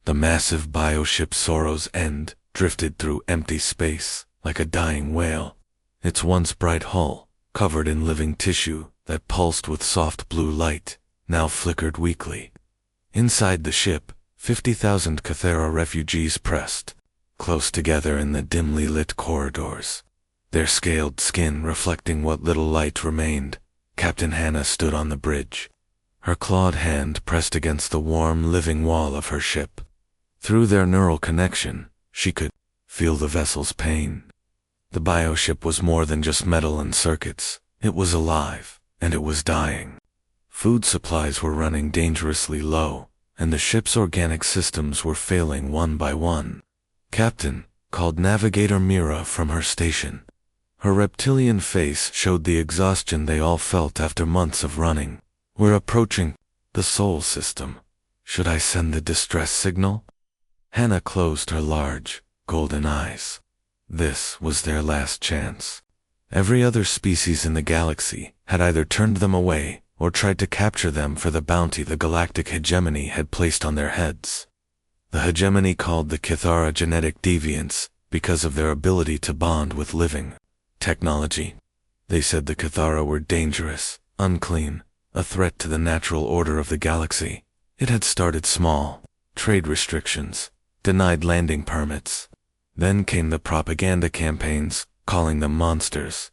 The massive bioship Sorrow's End drifted through empty space like a dying whale, its once bright hull, covered in living tissue that pulsed with soft blue light, now flickered weakly. Inside the ship, 50,000 Cathera refugees pressed close together in the dimly lit corridors, their scaled skin reflecting what little light remained. Captain Hannah stood on the bridge, her clawed hand pressed against the warm, living wall of her ship. Through their neural connection, she could feel the vessel's pain. The bioship was more than just metal and circuits. It was alive, and it was dying. Food supplies were running dangerously low, and the ship's organic systems were failing one by one. "Captain," called Navigator Mira from her station. Her reptilian face showed the exhaustion they all felt after months of running. "We're approaching the Sol system. Should I send the distress signal?" Hannah closed her large, golden eyes. This was their last chance. Every other species in the galaxy had either turned them away or tried to capture them for the bounty the galactic hegemony had placed on their heads. The hegemony called the Cathara genetic deviants because of their ability to bond with living technology. They said the Cathara were dangerous, unclean, a threat to the natural order of the galaxy. It had started small: trade restrictions, denied landing permits. Then came the propaganda campaigns, calling them monsters.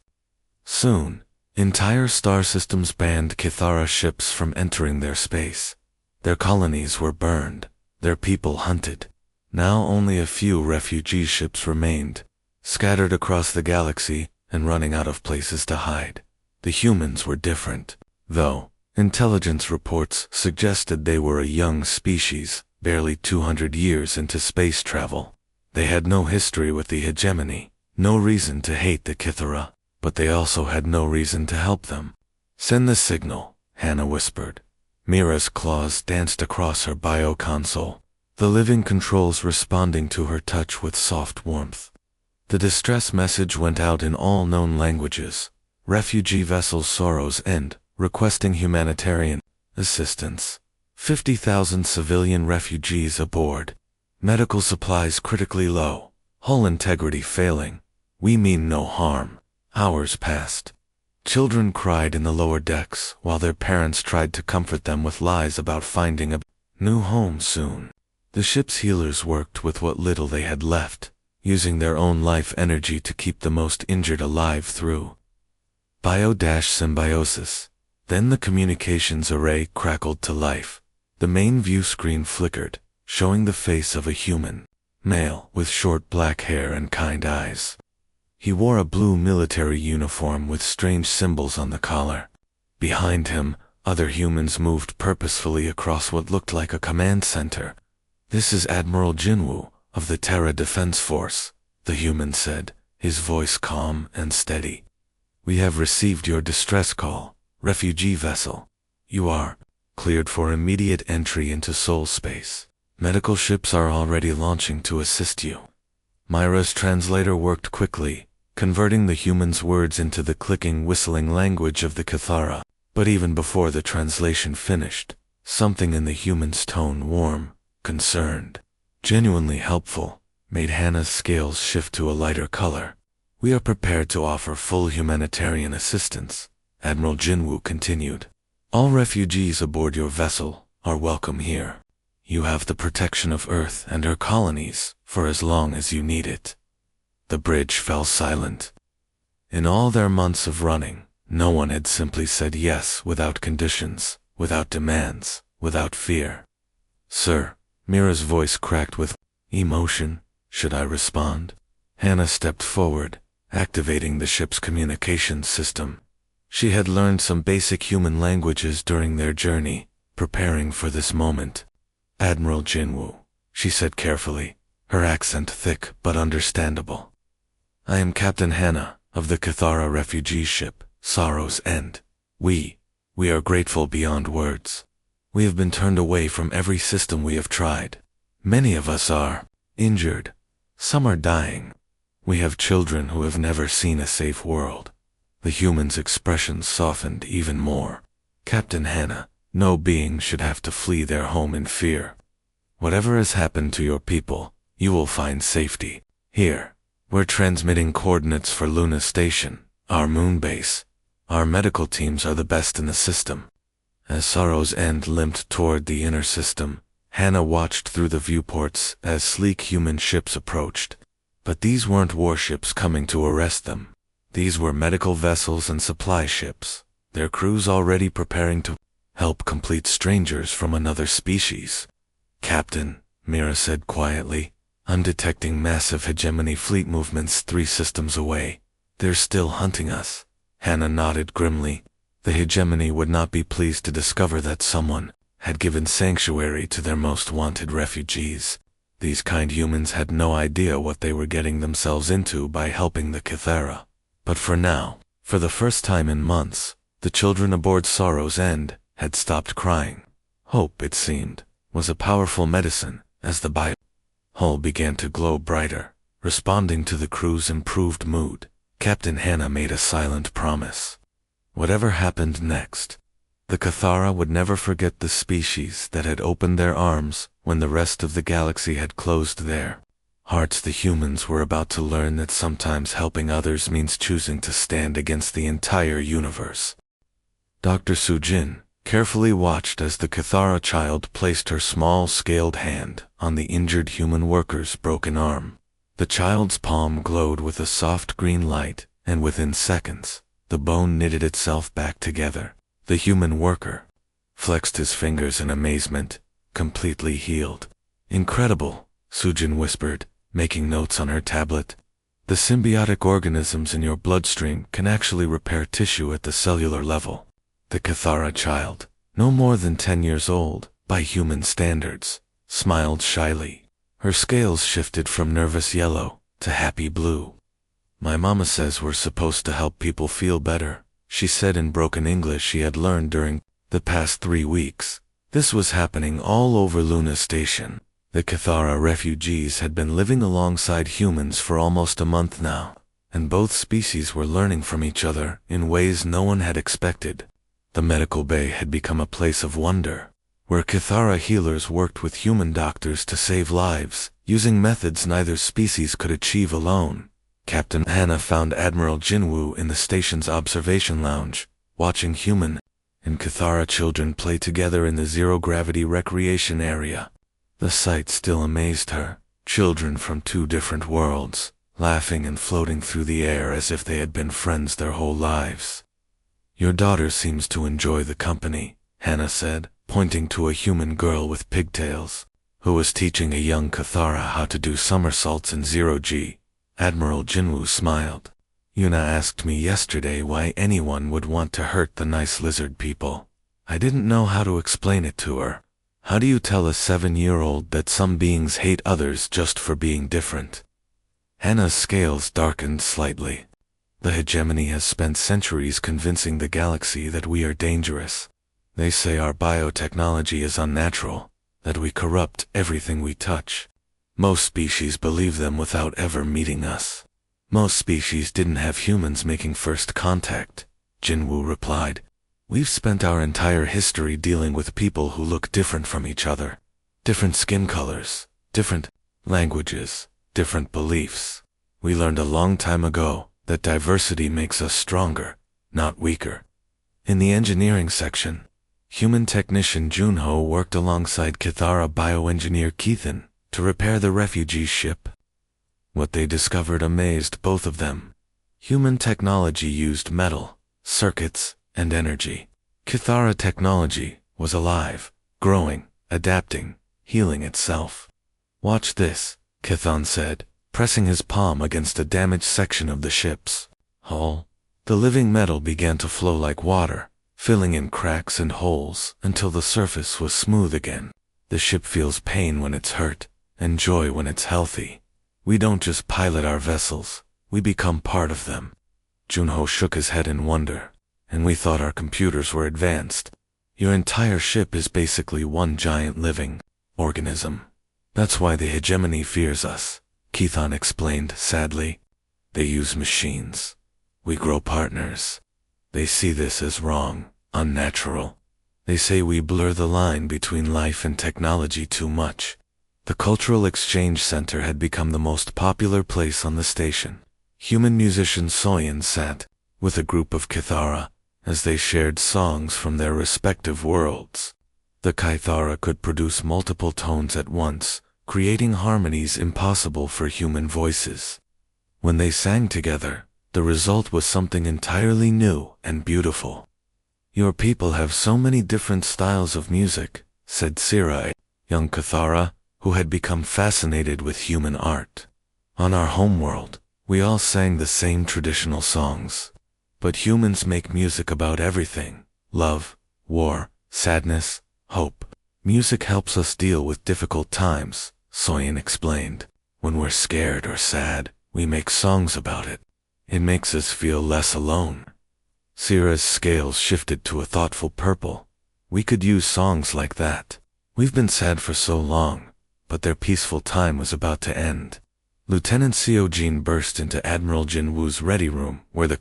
Soon, entire star systems banned Cathara ships from entering their space. Their colonies were burned, their people hunted. Now only a few refugee ships remained, scattered across the galaxy and running out of places to hide. The humans were different, though. Intelligence reports suggested they were a young species, barely 200 years into space travel. They had no history with the hegemony, no reason to hate the Cathara, but they also had no reason to help them. "Send the signal," Hannah whispered. Mira's claws danced across her bio-console, the living controls responding to her touch with soft warmth. The distress message went out in all known languages. Refugee vessel Sorrow's End, requesting humanitarian assistance. 50,000 civilian refugees aboard. Medical supplies critically low. Hull integrity failing. We mean no harm. Hours passed. Children cried in the lower decks while their parents tried to comfort them with lies about finding a new home soon. The ship's healers worked with what little they had left, using their own life energy to keep the most injured alive through bio-symbiosis. Then the communications array crackled to life. The main view screen flickered, showing the face of a human, male with short black hair and kind eyes. He wore a blue military uniform with strange symbols on the collar. Behind him, other humans moved purposefully across what looked like a command center. "This is Admiral Jinwoo of the Terra Defense Force," the human said, his voice calm and steady. "We have received your distress call, refugee vessel. You are cleared for immediate entry into Sol space. Medical ships are already launching to assist you." Myra's translator worked quickly, converting the human's words into the clicking, whistling language of the Cathara. But even before the translation finished, something in the human's tone, warm, concerned, genuinely helpful, made Hannah's scales shift to a lighter color. "We are prepared to offer full humanitarian assistance," Admiral Jinwoo continued. "All refugees aboard your vessel are welcome here. You have the protection of Earth and her colonies for as long as you need it." The bridge fell silent. In all their months of running, no one had simply said yes without conditions, without demands, without fear. "Sir," Mira's voice cracked with emotion, "should I respond?" Hannah stepped forward, activating the ship's communication system. She had learned some basic human languages during their journey, preparing for this moment. "Admiral Jinwoo," she said carefully, her accent thick but understandable. "I am Captain Hannah of the Cathara refugee ship, Sorrow's End. We are grateful beyond words. We have been turned away from every system we have tried. Many of us are injured. Some are dying. We have children who have never seen a safe world." The human's expression softened even more. "Captain Hannah, no being should have to flee their home in fear. Whatever has happened to your people, you will find safety here. We're transmitting coordinates for Luna Station, our moon base. Our medical teams are the best in the system." As Sorrow's End limped toward the inner system, Hannah watched through the viewports as sleek human ships approached. But these weren't warships coming to arrest them. These were medical vessels and supply ships, their crews already preparing to help complete strangers from another species. "Captain," Mira said quietly, "I'm detecting massive hegemony fleet movements 3 systems away. They're still hunting us." Hannah nodded grimly. The hegemony would not be pleased to discover that someone had given sanctuary to their most wanted refugees. These kind humans had no idea what they were getting themselves into by helping the Cathara. But for now, for the first time in months, the children aboard Sorrow's End had stopped crying. Hope, it seemed, was a powerful medicine, as the hull began to glow brighter, responding to the crew's improved mood. Captain Hannah made a silent promise. Whatever happened next, the Cathara would never forget the species that had opened their arms when the rest of the galaxy had closed their hearts. The humans were about to learn that sometimes helping others means choosing to stand against the entire universe. Dr. Sujin carefully watched as the Cathara child placed her small, scaled hand on the injured human worker's broken arm. The child's palm glowed with a soft green light, and within seconds, the bone knitted itself back together. The human worker flexed his fingers in amazement, completely healed. "Incredible," Sujin whispered, making notes on her tablet. "The symbiotic organisms in your bloodstream can actually repair tissue at the cellular level." The Cathara child, no more than 10 years old, by human standards, smiled shyly. Her scales shifted from nervous yellow to happy blue. "My mama says we're supposed to help people feel better," she said in broken English she had learned during the past 3 weeks. This was happening all over Luna Station. The Cathara refugees had been living alongside humans for almost a month now, and both species were learning from each other in ways no one had expected. The medical bay had become a place of wonder, where Cathara healers worked with human doctors to save lives, using methods neither species could achieve alone. Captain Hannah found Admiral Jinwoo in the station's observation lounge, watching human and Cathara children play together in the zero-gravity recreation area. The sight still amazed her, children from 2 different worlds, laughing and floating through the air as if they had been friends their whole lives. "Your daughter seems to enjoy the company," Hannah said, pointing to a human girl with pigtails, who was teaching a young Cathara how to do somersaults in zero-G. Admiral Jinwoo smiled. "Yuna asked me yesterday why anyone would want to hurt the nice lizard people. I didn't know how to explain it to her. How do you tell a 7-year-old that some beings hate others just for being different?" Hannah's scales darkened slightly. "The hegemony has spent centuries convincing the galaxy that we are dangerous. They say our biotechnology is unnatural, that we corrupt everything we touch. Most species believe them without ever meeting us. Most species didn't have humans making first contact," Jinwoo replied. "We've spent our entire history dealing with people who look different from each other. Different skin colors, different languages, different beliefs. We learned a long time ago that diversity makes us stronger, not weaker." In the engineering section, human technician Junho worked alongside Cathara bioengineer Keithan to repair the refugee ship. What they discovered amazed both of them. Human technology used metal, circuits, and energy. Cathara technology was alive, growing, adapting, healing itself. "Watch this," Keithan said, pressing his palm against a damaged section of the ship's hull. The living metal began to flow like water, filling in cracks and holes until the surface was smooth again. "The ship feels pain when it's hurt, and joy when it's healthy. We don't just pilot our vessels, we become part of them." Junho shook his head in wonder. "And we thought our computers were advanced. Your entire ship is basically one giant living organism. That's why the hegemony fears us," Keithan explained sadly. "They use machines. We grow partners. They see this as wrong, unnatural. They say we blur the line between life and technology too much. The Cultural Exchange Center had become the most popular place on the station. Human musician Soyan sat with a group of Kithara as they shared songs from their respective worlds. The Kithara could produce multiple tones at once, creating harmonies impossible for human voices. When they sang together, the result was something entirely new and beautiful. "Your people have so many different styles of music," said Sirai, young Kithara, who had become fascinated with human art. "On our homeworld, we all sang the same traditional songs. But humans make music about everything: love, war, sadness, hope. Music helps us deal with difficult times," Soyan explained. "When we're scared or sad, we make songs about it. It makes us feel less alone." Sira's scales shifted to a thoughtful purple. "We could use songs like that. We've been sad for so long, but their peaceful time was about to end." Lieutenant Seojin burst into Admiral Jinwoo's ready room, where the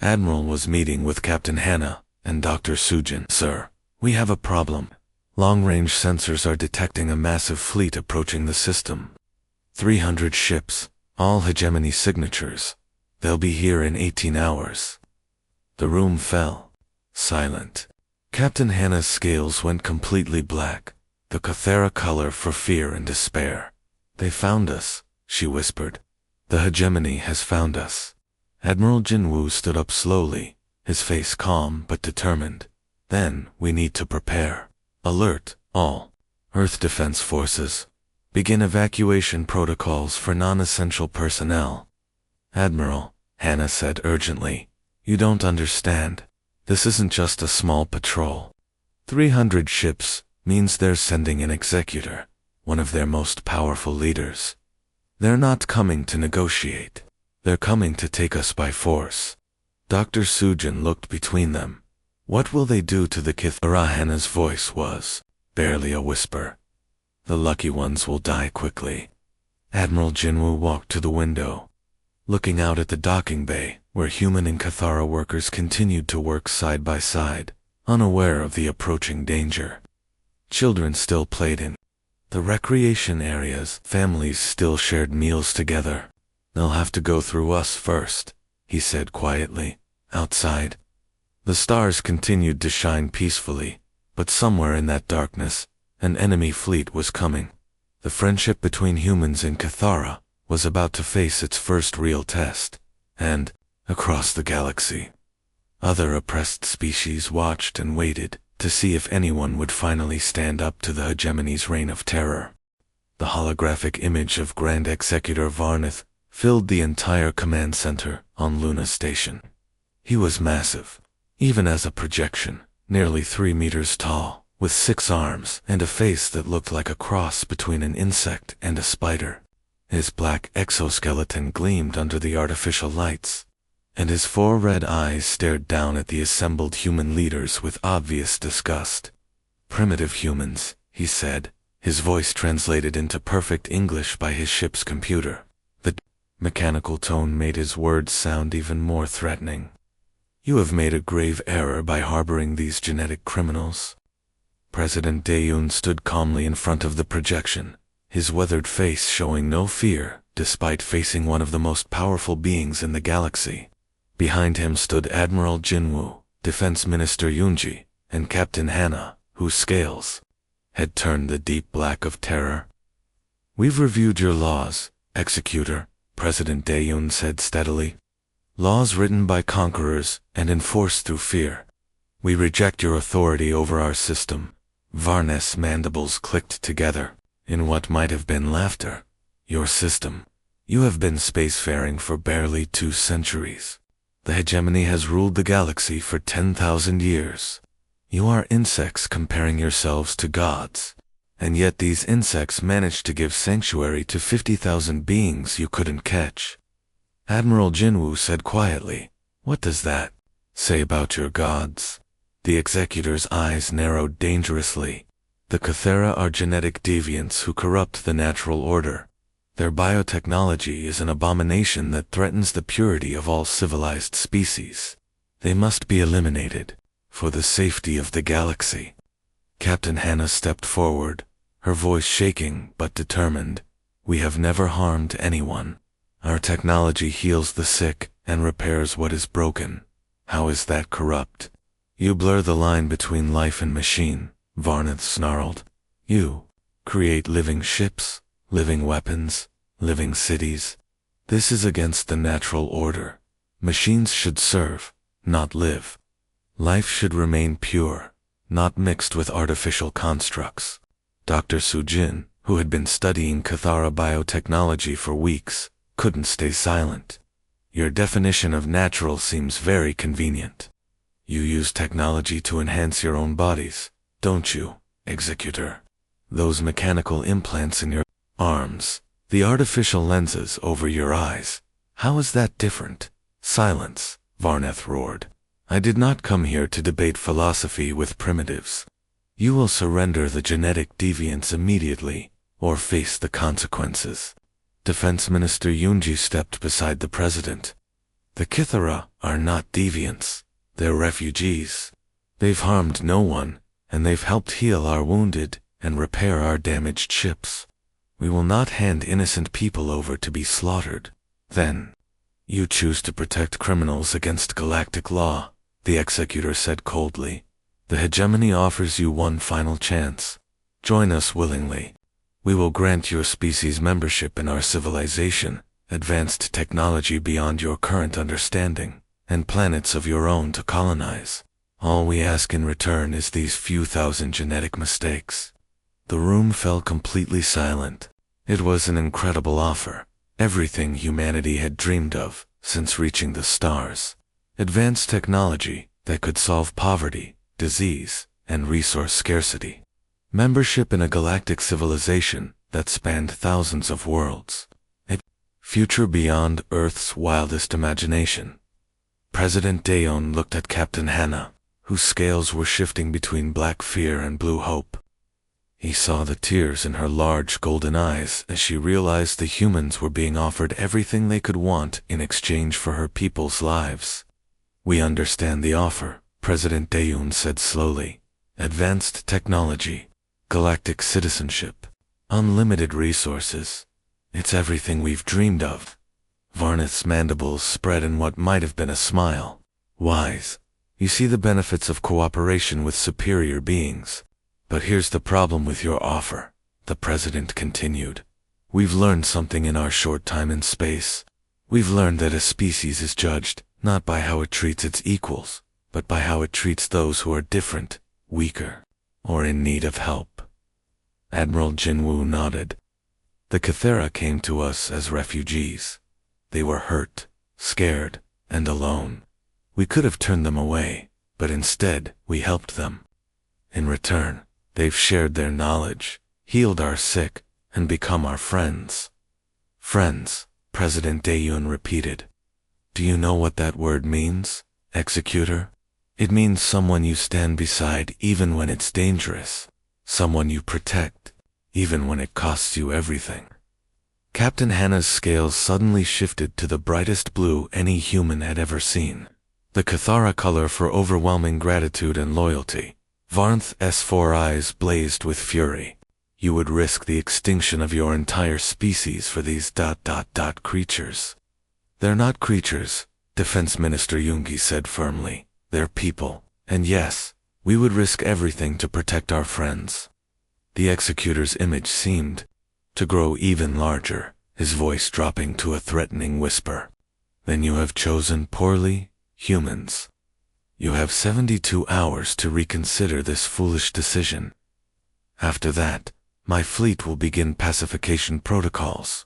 Admiral was meeting with Captain Hannah and Dr. Sujin. "Sir, we have a problem. Long-range sensors are detecting a massive fleet approaching the system. 300 ships, all hegemony signatures. They'll be here in 18 hours. The room fell silent. Captain Hannah's scales went completely black, the Kithara color for fear and despair. "They found us," she whispered. "The hegemony has found us." Admiral Jinwoo stood up slowly, his face calm but determined. "Then we need to prepare. Alert, all. Earth Defense Forces. Begin evacuation protocols for non-essential personnel." "Admiral," Hannah said urgently, "you don't understand. This isn't just a small patrol. 300 ships means they're sending an executor, one of their most powerful leaders. They're not coming to negotiate. They're coming to take us by force." Dr. Sujin looked between them. "What will they do to the Kithara?" Hannah's voice was barely a whisper. "The lucky ones will die quickly." Admiral Jinwoo walked to the window, looking out at the docking bay, where human and Kithara workers continued to work side by side, unaware of the approaching danger. Children still played in the recreation areas. Families still shared meals together. "They'll have to go through us first," he said quietly. Outside, the stars continued to shine peacefully, but somewhere in that darkness, an enemy fleet was coming. The friendship between humans and Kithara was about to face its first real test, and, across the galaxy, other oppressed species watched and waited to see if anyone would finally stand up to the hegemony's reign of terror. The holographic image of Grand Executor Varnath filled the entire command center on Luna Station. He was massive, even as a projection, nearly 3 meters tall, with 6 arms and a face that looked like a cross between an insect and a spider. His black exoskeleton gleamed under the artificial lights, and his 4 red eyes stared down at the assembled human leaders with obvious disgust. "Primitive humans," he said, his voice translated into perfect English by his ship's computer. The mechanical tone made his words sound even more threatening. "You have made a grave error by harboring these genetic criminals." President Daeun stood calmly in front of the projection, his weathered face showing no fear, despite facing one of the most powerful beings in the galaxy. Behind him stood Admiral Jinwoo, Defense Minister Yoonji, and Captain Hannah, whose scales had turned the deep black of terror. "We've reviewed your laws, Executor," President Daeun said steadily. "Laws written by conquerors and enforced through fear. We reject your authority over our system." Varnath's mandibles clicked together in what might have been laughter. "Your system. You have been spacefaring for barely 2 centuries. The hegemony has ruled the galaxy for 10,000 years. You are insects comparing yourselves to gods. And yet these insects managed to give sanctuary to 50,000 beings you couldn't catch." Admiral Jinwoo said quietly, "What does that say about your gods?" The executor's eyes narrowed dangerously. "The Kithara are genetic deviants who corrupt the natural order. Their biotechnology is an abomination that threatens the purity of all civilized species. They must be eliminated, for the safety of the galaxy." Captain Hannah stepped forward, her voice shaking but determined. "We have never harmed anyone. Our technology heals the sick and repairs what is broken. How is that corrupt?" "You blur the line between life and machine," Varnath snarled. "You create living ships, living weapons, living cities. This is against the natural order. Machines should serve, not live. Life should remain pure, not mixed with artificial constructs." Dr. Sujin, who had been studying Cathara biotechnology for weeks, couldn't stay silent. "Your definition of natural seems very convenient. You use technology to enhance your own bodies, don't you, Executor? Those mechanical implants in your arms, the artificial lenses over your eyes, how is that different?" "Silence," Varnath roared. "I did not come here to debate philosophy with primitives. You will surrender the genetic deviance immediately, or face the consequences." Defense Minister Yunji stepped beside the president. "The Kithara are not deviants. They're refugees. They've harmed no one, and they've helped heal our wounded and repair our damaged ships. We will not hand innocent people over to be slaughtered." "Then you choose to protect criminals against galactic law," the executor said coldly. "The hegemony offers you one final chance. Join us willingly. We will grant your species membership in our civilization, advanced technology beyond your current understanding, and planets of your own to colonize. All we ask in return is these few thousand genetic mistakes." The room fell completely silent. It was an incredible offer, everything humanity had dreamed of since reaching the stars. Advanced technology that could solve poverty, disease, and resource scarcity. Membership in a galactic civilization that spanned thousands of worlds. A future beyond Earth's wildest imagination. President Dayon looked at Captain Hannah, whose scales were shifting between black fear and blue hope. He saw the tears in her large golden eyes as she realized the humans were being offered everything they could want in exchange for her people's lives. "We understand the offer," President Dayon said slowly. "Advanced technology, galactic citizenship, unlimited resources. It's everything we've dreamed of." Varnath's mandibles spread in what might have been a smile. "Wise. You see the benefits of cooperation with superior beings. But here's the problem with your offer," the president continued. "We've learned something in our short time in space. We've learned that a species is judged not by how it treats its equals, but by how it treats those who are different, weaker, or in need of help." Admiral Jinwoo nodded. "The Cathara came to us as refugees. They were hurt, scared, and alone. We could have turned them away, but instead we helped them. In return, they've shared their knowledge, healed our sick, and become our friends." "Friends," President Dayon repeated. "Do you know what that word means, Executor? It means someone you stand beside even when it's dangerous. Someone you protect, even when it costs you everything." Captain Hannah's scales suddenly shifted to the brightest blue any human had ever seen. The Cathara color for overwhelming gratitude and loyalty. Varnath's 4 eyes blazed with fury. "You would risk the extinction of your entire species for these ... creatures." "They're not creatures," Defense Minister Yoongi said firmly. "They're people, and yes, we would risk everything to protect our friends." The executor's image seemed to grow even larger, his voice dropping to a threatening whisper. "Then you have chosen poorly, humans. You have 72 hours to reconsider this foolish decision. After that, my fleet will begin pacification protocols.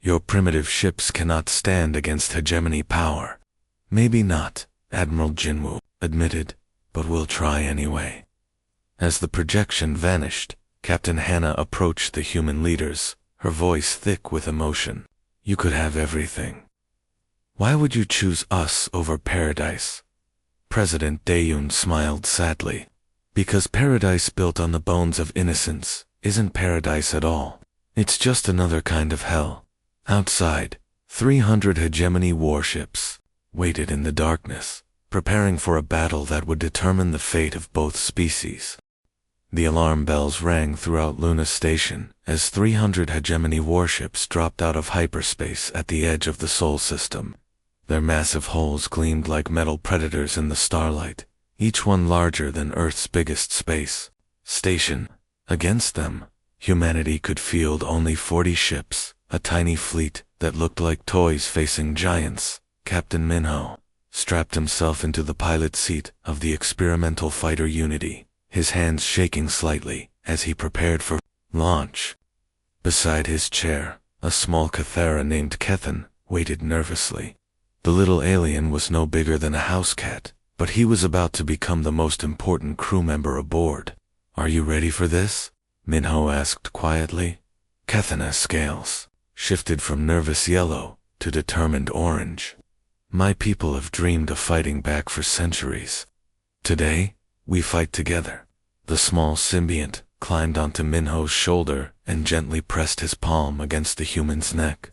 Your primitive ships cannot stand against hegemony power." "Maybe not," Admiral Jinwoo admitted, "but we'll try anyway." As the projection vanished, Captain Hannah approached the human leaders, her voice thick with emotion. "You could have everything. Why would you choose us over paradise?" President Dayon smiled sadly. "Because paradise built on the bones of innocence isn't paradise at all. It's just another kind of hell. Outside, 300 hegemony warships waited in the darkness, preparing for a battle that would determine the fate of both species. The alarm bells rang throughout Luna Station as 300 hegemony warships dropped out of hyperspace at the edge of the Sol system. Their massive hulls gleamed like metal predators in the starlight, each one larger than Earth's biggest space station. Against them, humanity could field only 40 ships, a tiny fleet that looked like toys facing giants. Captain Minho strapped himself into the pilot seat of the experimental fighter Unity, his hands shaking slightly as he prepared for launch. Beside his chair, a small Cathera named Kethan waited nervously. The little alien was no bigger than a house cat, but he was about to become the most important crew member aboard. "Are you ready for this?" Minho asked quietly. Kethan's scales shifted from nervous yellow to determined orange. "My people have dreamed of fighting back for centuries. Today, we fight together." The small symbiont climbed onto Minho's shoulder and gently pressed his palm against the human's neck.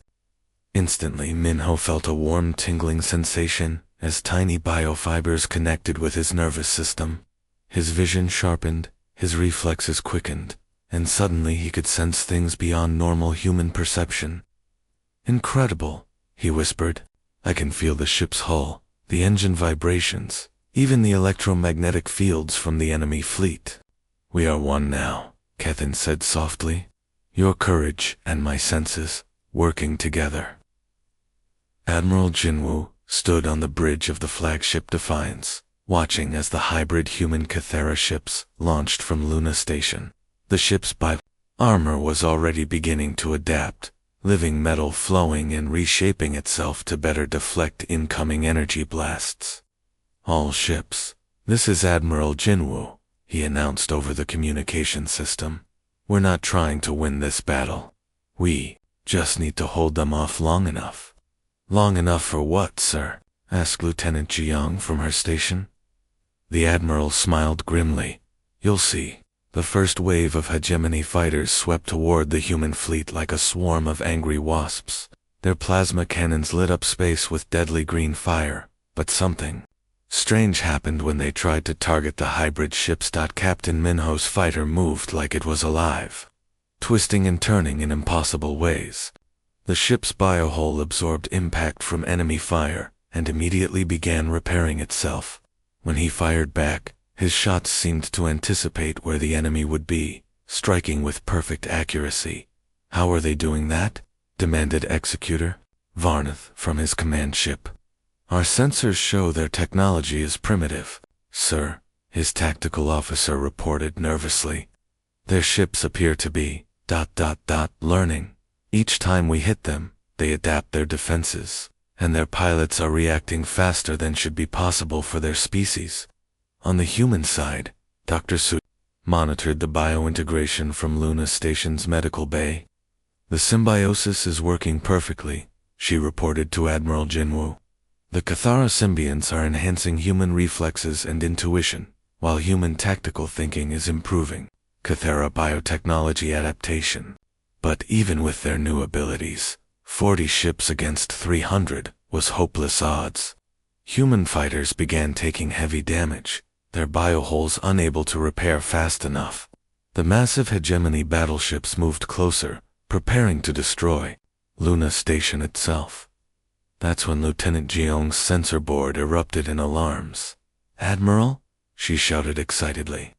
Instantly, Minho felt a warm tingling sensation as tiny biofibers connected with his nervous system. His vision sharpened, his reflexes quickened, and suddenly he could sense things beyond normal human perception. "Incredible," he whispered. "I can feel the ship's hull, the engine vibrations, even the electromagnetic fields from the enemy fleet." "We are one now," Kethan said softly. "Your courage and my senses, working together." Admiral Jinwoo stood on the bridge of the flagship Defiance, watching as the hybrid human Cathera ships launched from Luna Station. The ship's armor was already beginning to adapt, living metal flowing and reshaping itself to better deflect incoming energy blasts. "All ships, this is Admiral Jinwoo," he announced over the communication system. "We're not trying to win this battle. We just need to hold them off long enough." "Long enough for what, sir?" asked Lieutenant Jiyoung from her station. The Admiral smiled grimly. "You'll see." The first wave of hegemony fighters swept toward the human fleet like a swarm of angry wasps. Their plasma cannons lit up space with deadly green fire, but something strange happened when they tried to target the hybrid ships. Captain Minho's fighter moved like it was alive, twisting and turning in impossible ways. The ship's biohull absorbed impact from enemy fire and immediately began repairing itself. When he fired back, his shots seemed to anticipate where the enemy would be, striking with perfect accuracy. "How are they doing that?" demanded Executor Varnath from his command ship. "Our sensors show their technology is primitive, sir," his tactical officer reported nervously. "Their ships appear to be learning. Each time we hit them, they adapt their defenses, and their pilots are reacting faster than should be possible for their species." On the human side, Dr. Su monitored the biointegration from Luna Station's medical bay. "The symbiosis is working perfectly," she reported to Admiral Jinwoo. "The Cathara symbionts are enhancing human reflexes and intuition, while human tactical thinking is improving. Cathara biotechnology adaptation." But even with their new abilities, 40 ships against 300 was hopeless odds. Human fighters began taking heavy damage, their biohulls unable to repair fast enough. The massive hegemony battleships moved closer, preparing to destroy Luna Station itself. That's when Lieutenant Jiyoung's sensor board erupted in alarms. "Admiral?" she shouted excitedly.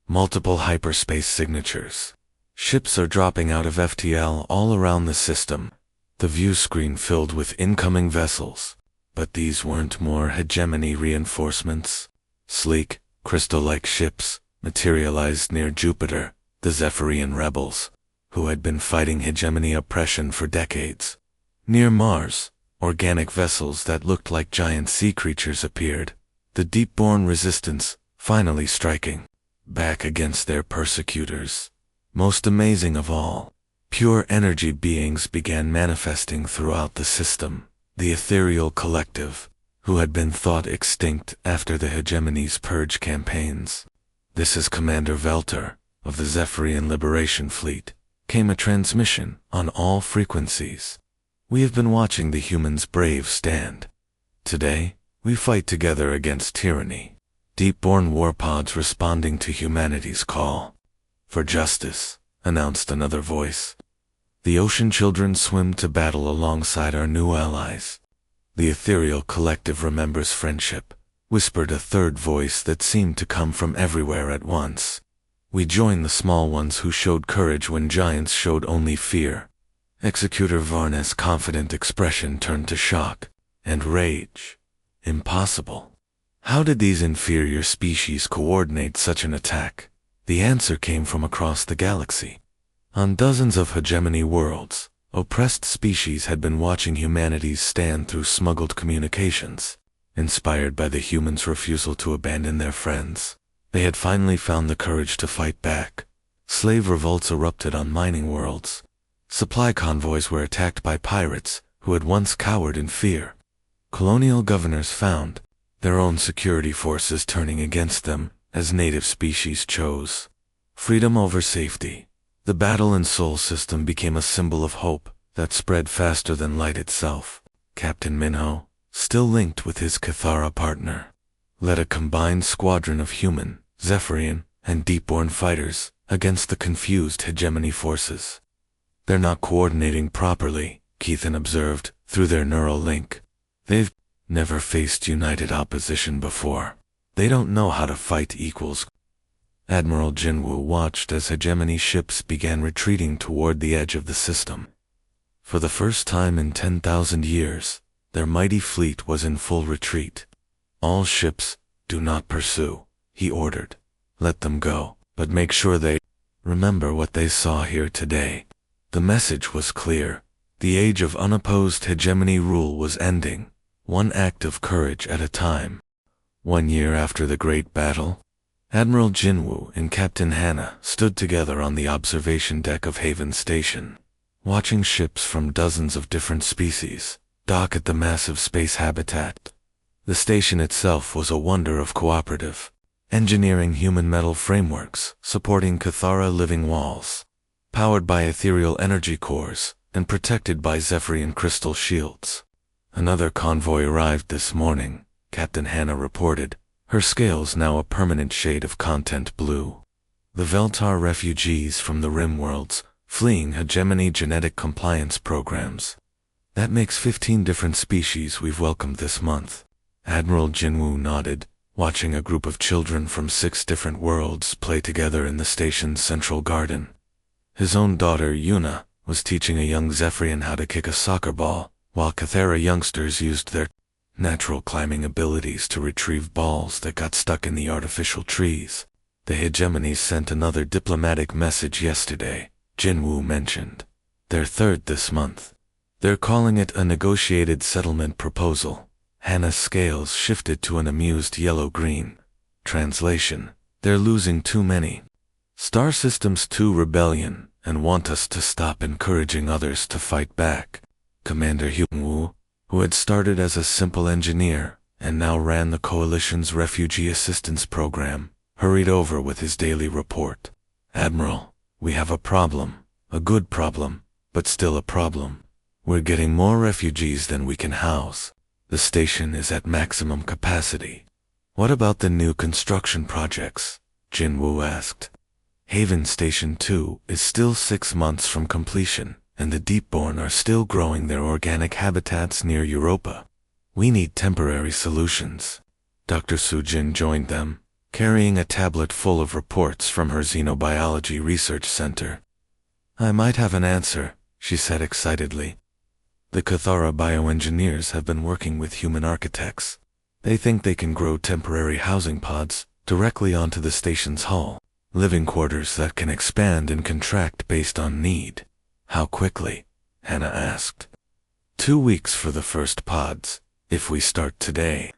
"Multiple hyperspace signatures. Ships are dropping out of FTL all around the system." The view screen filled with incoming vessels, but these weren't more hegemony reinforcements. Sleek, crystal-like ships materialized near Jupiter, the Zephyrian rebels, who had been fighting hegemony oppression for decades. Near Mars, organic vessels that looked like giant sea creatures appeared, the deep-born resistance finally striking back against their persecutors. Most amazing of all, pure energy beings began manifesting throughout the system, the ethereal collective, who had been thought extinct after the hegemony's purge campaigns. "This is Commander Velter, of the Zephyrian Liberation Fleet," came a transmission on all frequencies. "We have been watching the humans' brave stand. Today, we fight together against tyranny. Deep-born warpods responding to humanity's call. For justice, announced another voice. The ocean children swim to battle alongside our new allies. The ethereal collective remembers friendship, whispered a third voice that seemed to come from everywhere at once. We join the small ones who showed courage when giants showed only fear. Executor Varna's confident expression turned to shock and rage. Impossible. How did these inferior species coordinate such an attack? The answer came from across the galaxy. On dozens of hegemony worlds, oppressed species had been watching humanity's stand through smuggled communications. Inspired by the humans' refusal to abandon their friends, they had finally found the courage to fight back. Slave revolts erupted on mining worlds. Supply convoys were attacked by pirates who had once cowered in fear. Colonial governors found their own security forces turning against them as native species chose freedom over safety. The battle and soul system became a symbol of hope that spread faster than light itself. Captain Minho, still linked with his Cathara partner, led a combined squadron of human, Zephyrian, and Deepborn fighters against the confused hegemony forces. They're not coordinating properly, Keithan observed through their neural link. They've never faced united opposition before. They don't know how to fight equals. Admiral Jinwoo watched as hegemony ships began retreating toward the edge of the system. For the first time in 10,000 years, their mighty fleet was in full retreat. All ships, do not pursue, he ordered. Let them go, but make sure they remember what they saw here today. The message was clear. The age of unopposed hegemony rule was ending, one act of courage at a time. 1 year after the Great Battle, Admiral Jinwoo and Captain Hannah stood together on the observation deck of Haven Station, watching ships from dozens of different species dock at the massive space habitat. The station itself was a wonder of cooperative engineering, human metal frameworks supporting Cathara living walls, powered by ethereal energy cores and protected by Zephyrian crystal shields. Another convoy arrived this morning, Captain Hannah reported, her scales now a permanent shade of content blue. The Veltar refugees from the Rim worlds, fleeing hegemony genetic compliance programs. That makes 15 different species we've welcomed this month. Admiral Jinwoo nodded, watching a group of children from 6 different worlds play together in the station's central garden. His own daughter, Yuna, was teaching a young Zephyrian how to kick a soccer ball, while Cathara youngsters used their natural climbing abilities to retrieve balls that got stuck in the artificial trees. The hegemony sent another diplomatic message yesterday, Jinwoo mentioned. Their 3rd this month. They're calling it a negotiated settlement proposal. Hannah's scales shifted to an amused yellow-green. Translation: they're losing too many star systems to rebellion and want us to stop encouraging others to fight back. Commander Hyung-woo, who had started as a simple engineer and now ran the Coalition's refugee assistance program, hurried over with his daily report. Admiral, we have a problem. A good problem, but still a problem. We're getting more refugees than we can house. The station is at maximum capacity. What about the new construction projects? Jinwoo asked. Haven Station 2 is still 6 months from completion, and the Deepborn are still growing their organic habitats near Europa. We need temporary solutions. Dr. Sujin joined them, carrying a tablet full of reports from her xenobiology research center. I might have an answer, she said excitedly. The Cathara bioengineers have been working with human architects. They think they can grow temporary housing pods directly onto the station's hull, living quarters that can expand and contract based on need. How quickly? Hannah asked. 2 weeks for the first pods, if we start today.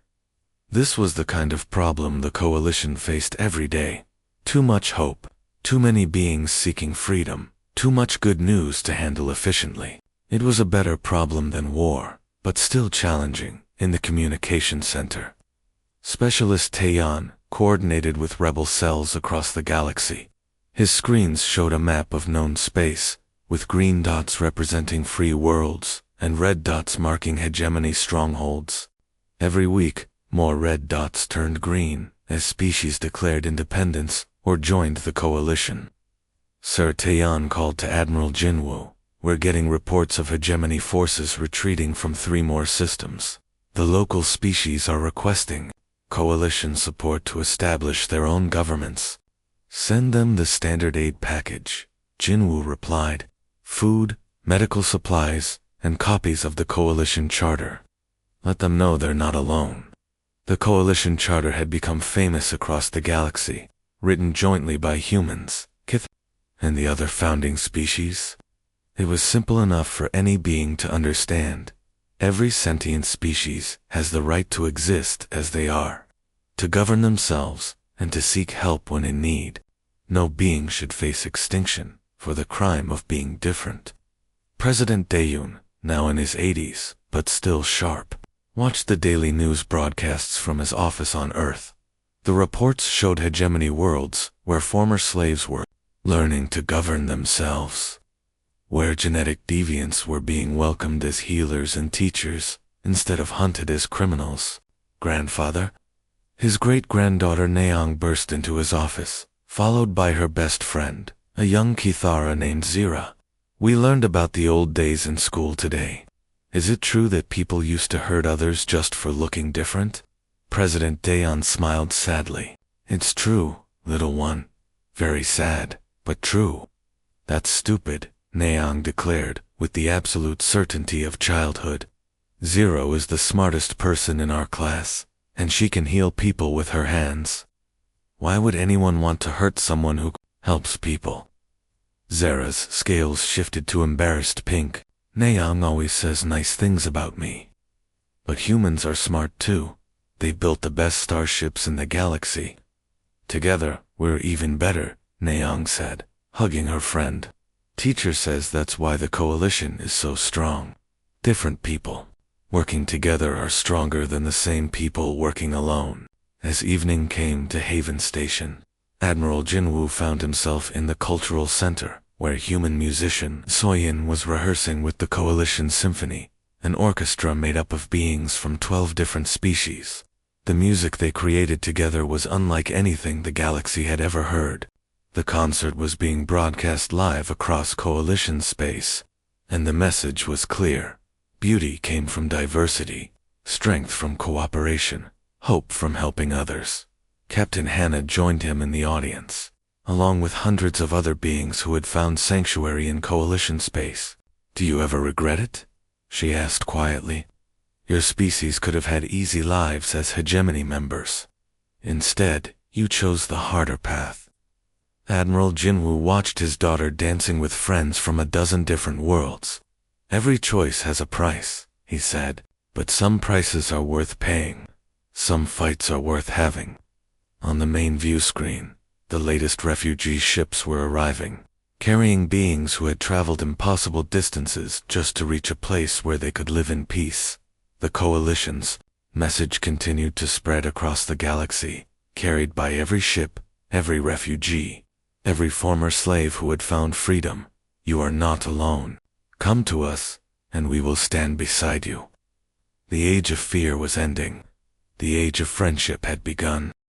This was the kind of problem the Coalition faced every day. Too much hope, too many beings seeking freedom, too much good news to handle efficiently. It was a better problem than war, but still challenging, in the communication center. Specialist Taeyeon coordinated with rebel cells across the galaxy. His screens showed a map of known space, with green dots representing free worlds, and red dots marking hegemony strongholds. Every week, more red dots turned green, as species declared independence or joined the Coalition. Sir Taeyeon called to Admiral Jinwoo. We're getting reports of hegemony forces retreating from 3 more systems. The local species are requesting coalition support to establish their own governments. Send them the standard aid package, Jinwoo replied. Food, medical supplies, and copies of the coalition charter. Let them know they're not alone. The coalition charter had become famous across the galaxy, written jointly by humans, Kith, and the other founding species. It was simple enough for any being to understand. Every sentient species has the right to exist as they are, to govern themselves, and to seek help when in need. No being should face extinction for the crime of being different. President Daeyoon, now in his 80s, but still sharp, watched the daily news broadcasts from his office on Earth. The reports showed hegemony worlds where former slaves were learning to govern themselves, where genetic deviants were being welcomed as healers and teachers instead of hunted as criminals. Grandfather? His great-granddaughter Naeong burst into his office, followed by her best friend, a young Kithara named Zira. We learned about the old days in school today. Is it true that people used to hurt others just for looking different? President Daeyeon smiled sadly. It's true, little one. Very sad, but true. That's stupid, Naeong declared, with the absolute certainty of childhood. Zero is the smartest person in our class, and she can heal people with her hands. Why would anyone want to hurt someone who helps people? Zara's scales shifted to embarrassed pink. Naeong always says nice things about me. But humans are smart too. They built the best starships in the galaxy. Together, we're even better, Naeong said, hugging her friend. Teacher says that's why the coalition is so strong. Different people working together are stronger than the same people working alone. As evening came to Haven Station, Admiral Jinwoo found himself in the cultural center, where human musician Soyin was rehearsing with the Coalition Symphony, an orchestra made up of beings from 12 different species. The music they created together was unlike anything the galaxy had ever heard. The concert was being broadcast live across Coalition space, and the message was clear. Beauty came from diversity, strength from cooperation, hope from helping others. Captain Hannah joined him in the audience, along with hundreds of other beings who had found sanctuary in Coalition space. Do you ever regret it? She asked quietly. Your species could have had easy lives as hegemony members. Instead, you chose the harder path. Admiral Jinwoo watched his daughter dancing with friends from a dozen different worlds. Every choice has a price, he said, but some prices are worth paying. Some fights are worth having. On the main view screen, the latest refugee ships were arriving, carrying beings who had traveled impossible distances just to reach a place where they could live in peace. The Coalition's message continued to spread across the galaxy, carried by every ship, every refugee, every former slave who had found freedom. You are not alone. Come to us, and we will stand beside you. The age of fear was ending. The age of friendship had begun.